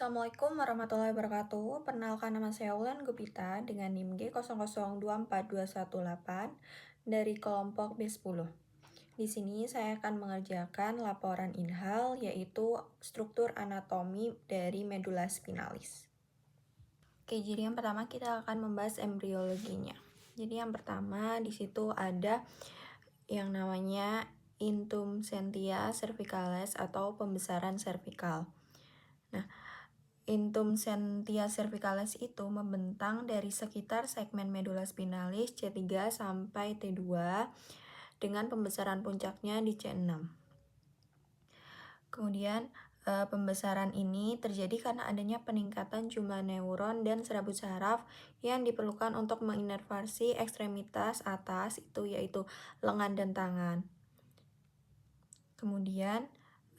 Assalamualaikum warahmatullahi wabarakatuh. Perkenalkan, nama saya Wulan Gupita dengan NIM G00242118 dari kelompok B10. Di sini saya akan mengerjakan laporan inhal, yaitu struktur anatomi dari medula spinalis. Oke, jadi yang pertama kita akan membahas embriologinya. Jadi yang pertama di situ ada yang namanya intumescentia cervicalis atau pembesaran servikal. Nah, intumescentia cervicalis itu membentang dari sekitar segmen medula spinalis C3 sampai T2 dengan pembesaran puncaknya di C6. Kemudian pembesaran ini terjadi karena adanya peningkatan jumlah neuron dan serabut saraf yang diperlukan untuk menginervasi ekstremitas atas itu yaitu lengan dan tangan. Kemudian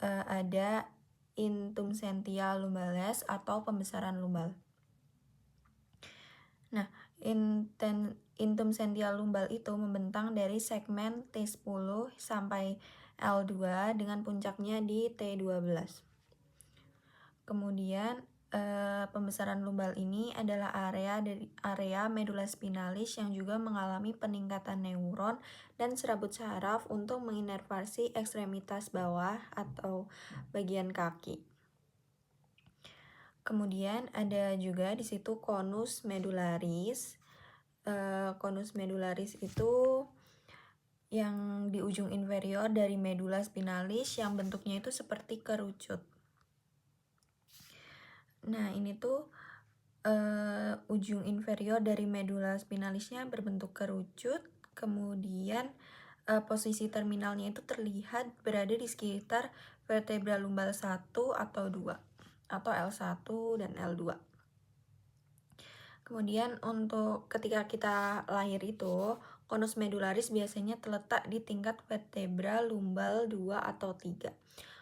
ada intumescentia lumbalis atau pembesaran lumbal. Nah, intumescentia lumbal itu membentang dari segmen T10 sampai L2 dengan puncaknya di T12. Kemudian pembesaran lumbal ini adalah area medula spinalis yang juga mengalami peningkatan neuron dan serabut saraf untuk menginervasi ekstremitas bawah atau bagian kaki. Kemudian ada juga di situ konus medularis. Konus medularis itu yang di ujung inferior dari medula spinalis yang bentuknya itu seperti kerucut. Nah, ini tuh ujung inferior dari medula spinalisnya berbentuk kerucut, kemudian posisi terminalnya itu terlihat berada di sekitar vertebra lumbal 1 atau 2 atau L1 dan L2. Kemudian untuk ketika kita lahir itu, konus medularis biasanya terletak di tingkat vertebra lumbal 2 atau 3.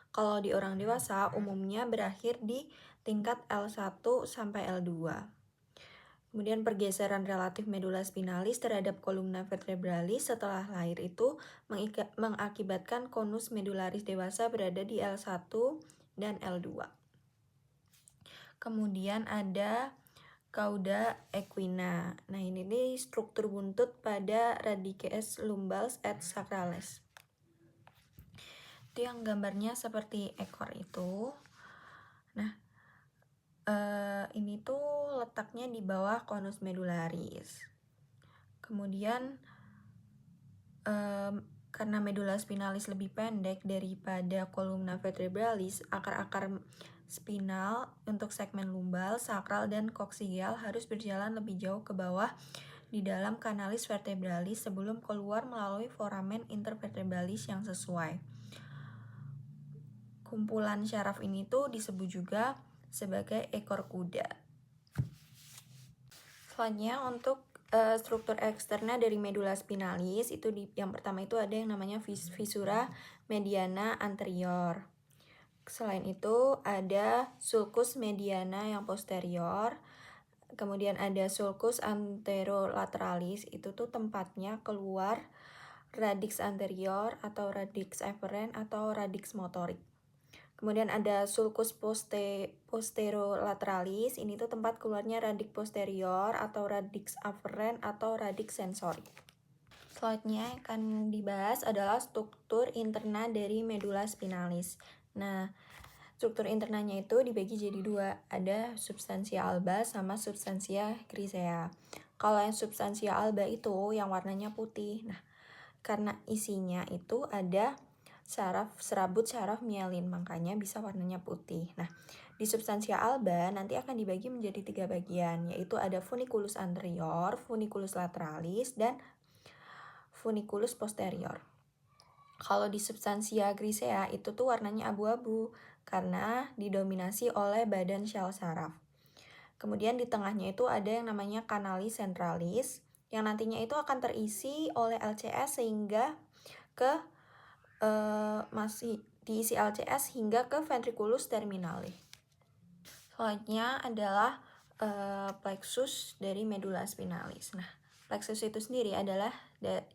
Kalau di orang dewasa umumnya berakhir di tingkat L1 sampai L2. Kemudian pergeseran relatif medula spinalis terhadap kolumna vertebralis setelah lahir itu mengakibatkan konus medularis dewasa berada di L1 dan L2. Kemudian ada cauda equina. Nah, ini nih struktur buntut pada radices lumbals et sacralis. Itu yang gambarnya seperti ekor itu. Nah, ini tuh letaknya di bawah konus medularis. Kemudian karena medula spinalis lebih pendek daripada kolumna vertebralis, akar-akar spinal untuk segmen lumbal, sakral, dan koksial harus berjalan lebih jauh ke bawah di dalam kanalis vertebralis sebelum keluar melalui foramen intervertebralis yang sesuai. Kumpulan syaraf ini tuh disebut juga sebagai ekor kuda. Selanjutnya untuk struktur eksterna dari medula spinalis itu yang pertama itu ada yang namanya visura mediana anterior. Selain itu ada sulcus mediana yang posterior. Kemudian ada sulcus anterolateralis, itu tuh tempatnya keluar radix anterior atau radix efferent atau radix motorik. Kemudian ada sulcus posterolateralis, ini tuh tempat keluarnya radix posterior atau radix afferent atau radix sensorik. Selanjutnya akan dibahas adalah struktur interna dari medula spinalis. Nah, struktur internanya itu dibagi jadi dua, ada substansia alba sama substansia grisea. Kalau yang substansia alba itu yang warnanya putih. Nah, karena isinya itu ada serabut saraf mielin, makanya bisa warnanya putih. Nah, di substansia alba nanti akan dibagi menjadi 3 bagian, yaitu ada funiculus anterior, funiculus lateralis, dan funiculus posterior. Kalau di substansia grisea itu tuh warnanya abu-abu karena didominasi oleh badan sel saraf. Kemudian di tengahnya itu ada yang namanya canalis centralis yang nantinya itu akan terisi oleh LCS sehingga ke masih diisi LCS hingga ke ventriculus terminale. Selanjutnya adalah plexus dari medula spinalis. Nah, plexus itu sendiri adalah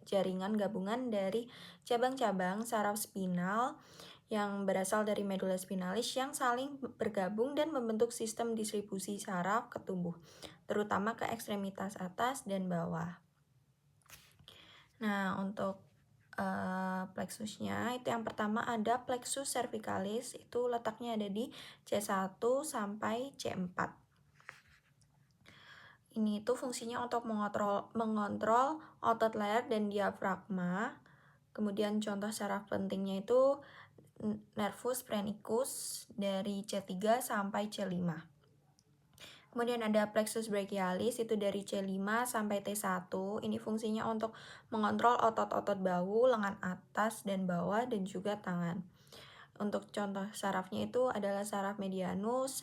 jaringan gabungan dari cabang-cabang saraf spinal yang berasal dari medula spinalis yang saling bergabung dan membentuk sistem distribusi saraf ke tubuh, terutama ke ekstremitas atas dan bawah. Nah, untuk plexusnya itu yang pertama ada plexus cervicalis, itu letaknya ada di C1 sampai C4. Ini itu fungsinya untuk mengontrol otot leher dan diafragma. Kemudian contoh saraf pentingnya itu nervus phrenicus dari C3 sampai C5. Kemudian ada plexus brachialis itu dari C5 sampai T1. Ini fungsinya untuk mengontrol otot-otot bahu, lengan atas dan bawah dan juga tangan. Untuk contoh sarafnya itu adalah saraf medianus,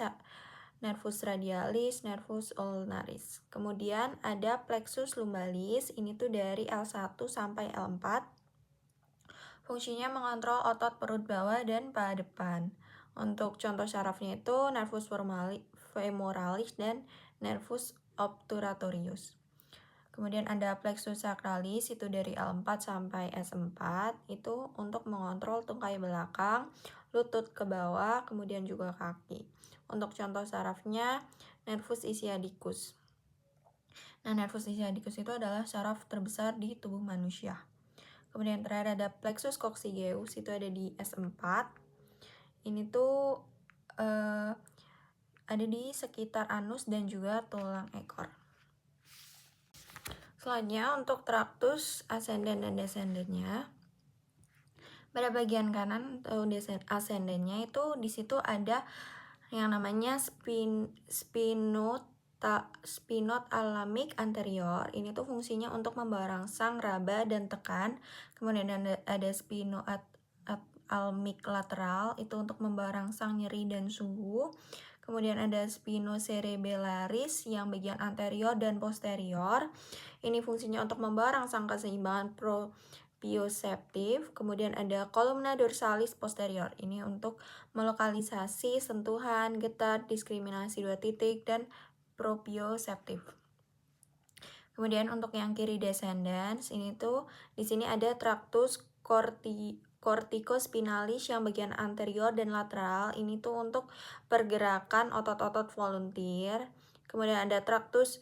nervus radialis, nervus ulnaris. Kemudian ada plexus lumbalis, ini tuh dari L1 sampai L4. Fungsinya mengontrol otot perut bawah dan paha depan. Untuk contoh sarafnya itu nervus femoralis dan nervus obturatorius. Kemudian ada plexus sacralis itu dari L4 sampai S4, itu untuk mengontrol tungkai belakang, lutut ke bawah, kemudian juga kaki. Untuk contoh sarafnya nervus ischiadicus. Nah, nervus ischiadicus itu adalah saraf terbesar di tubuh manusia. Kemudian terakhir ada plexus coccygeus, itu ada di S4. Ini tuh ada di sekitar anus dan juga tulang ekor. Selanjutnya untuk tractus ascendens dan descendennya. Pada bagian kanan atau ascendennya itu di situ ada yang namanya spinot alamik anterior. Ini tuh fungsinya untuk membarangsang raba dan tekan. Kemudian ada spinot almik lateral, itu untuk membarangsang nyeri dan suhu. Kemudian ada spinocerebellaris yang bagian anterior dan posterior. Ini fungsinya untuk membarangsang keseimbangan proprioceptif. Kemudian ada columna dorsalis posterior. Ini untuk melokalisasi sentuhan, getar, diskriminasi dua titik, dan proprioceptif. Kemudian untuk yang kiri descendens, ini tuh di sini ada tractus corticospinalis yang bagian anterior dan lateral. Ini tuh untuk pergerakan otot-otot volunteer. Kemudian ada tractus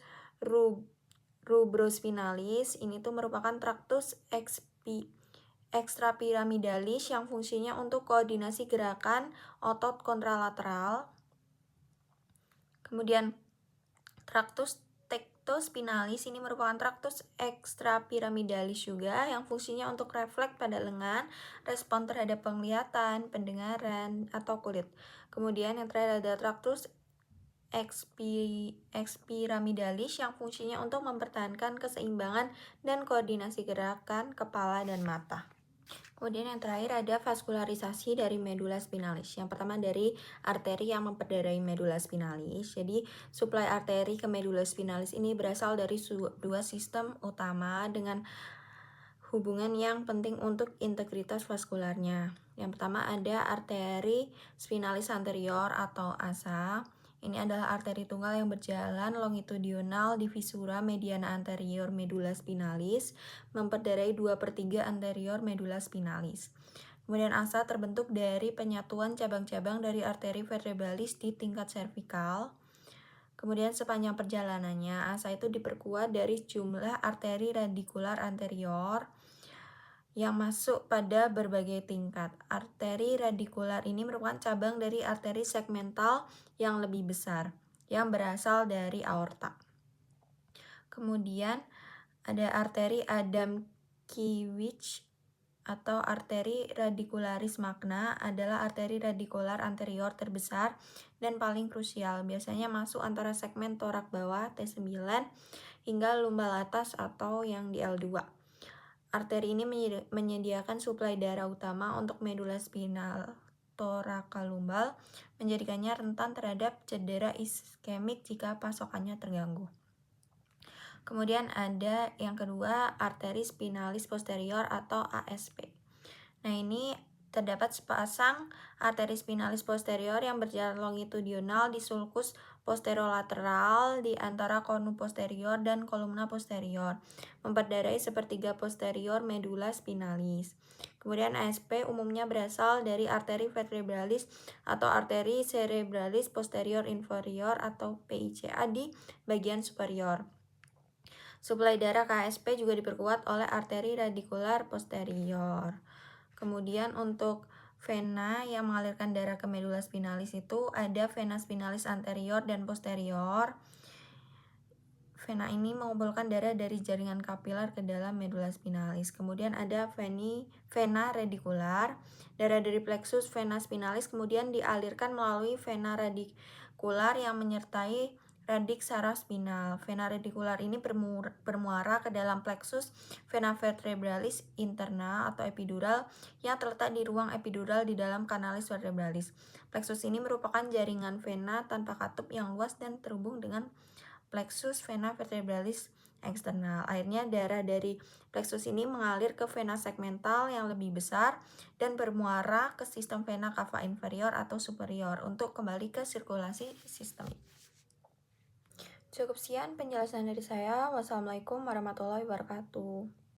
rubrospinalis. Ini tuh merupakan tractus extrapyramidalis yang fungsinya untuk koordinasi gerakan otot kontralateral. Kemudian tractus tectospinalis ini merupakan tractus extrapyramidalis juga yang fungsinya untuk refleks pada lengan, respon terhadap penglihatan, pendengaran, atau kulit. Kemudian yang terakhir ada tractus expyramidalis yang fungsinya untuk mempertahankan keseimbangan dan koordinasi gerakan kepala dan mata. Kemudian yang terakhir ada vaskularisasi dari medula spinalis. Yang pertama dari arteri yang memperdarai medula spinalis. Jadi suplai arteri ke medula spinalis ini berasal dari dua sistem utama dengan hubungan yang penting untuk integritas vaskularnya. Yang pertama ada arteri spinalis anterior atau ASA. Ini adalah arteri tunggal yang berjalan longitudinal di visura mediana anterior medula spinalis, memperdarai 2/3 anterior medula spinalis. Kemudian ASA terbentuk dari penyatuan cabang-cabang dari arteri vertebralis di tingkat servikal. Kemudian sepanjang perjalanannya, ASA itu diperkuat dari jumlah arteri radikular anterior yang masuk pada berbagai tingkat. Arteri radikular ini merupakan cabang dari arteri segmental yang lebih besar, yang berasal dari aorta. Kemudian ada arteri Adam-Kiewicz atau arteri radicularis magna, adalah arteri radikular anterior terbesar dan paling krusial. Biasanya masuk antara segmen torak bawah T9 hingga lumbal atas atau yang di L2. Arteri ini menyediakan suplai darah utama untuk medula spinal thoracolumbal, menjadikannya rentan terhadap cedera iskemik jika pasokannya terganggu. Kemudian ada yang kedua, arteri spinalis posterior atau ASP. Nah, ini terdapat sepasang arteri spinalis posterior yang berjalan longitudinal di sulcus posterolateral di antara konu posterior dan kolumna posterior, memperdarai sepertiga posterior medula spinalis. Kemudian ASP umumnya berasal dari arteri vertebralis atau arteri cerebralis posterior inferior atau PICA di bagian superior. Suplai darah ke ASP juga diperkuat oleh arteri radikular posterior. Kemudian untuk vena yang mengalirkan darah ke medula spinalis itu ada vena spinalis anterior dan posterior. Vena ini mengumpulkan darah dari jaringan kapiler ke dalam medula spinalis. Kemudian ada vena radikular. Darah dari plexus vena spinalis kemudian dialirkan melalui vena radikular yang menyertai radix spinal. Vena radikular ini bermuara ke dalam plexus vena vertebralis interna atau epidural yang terletak di ruang epidural di dalam kanalis vertebralis. Plexus ini merupakan jaringan vena tanpa katup yang luas dan terhubung dengan plexus vena vertebralis eksternal. Akhirnya darah dari plexus ini mengalir ke vena segmental yang lebih besar dan bermuara ke sistem vena cava inferior atau superior untuk kembali ke sirkulasi sistemik. Cukup sekian penjelasan dari saya. Wassalamualaikum warahmatullahi wabarakatuh.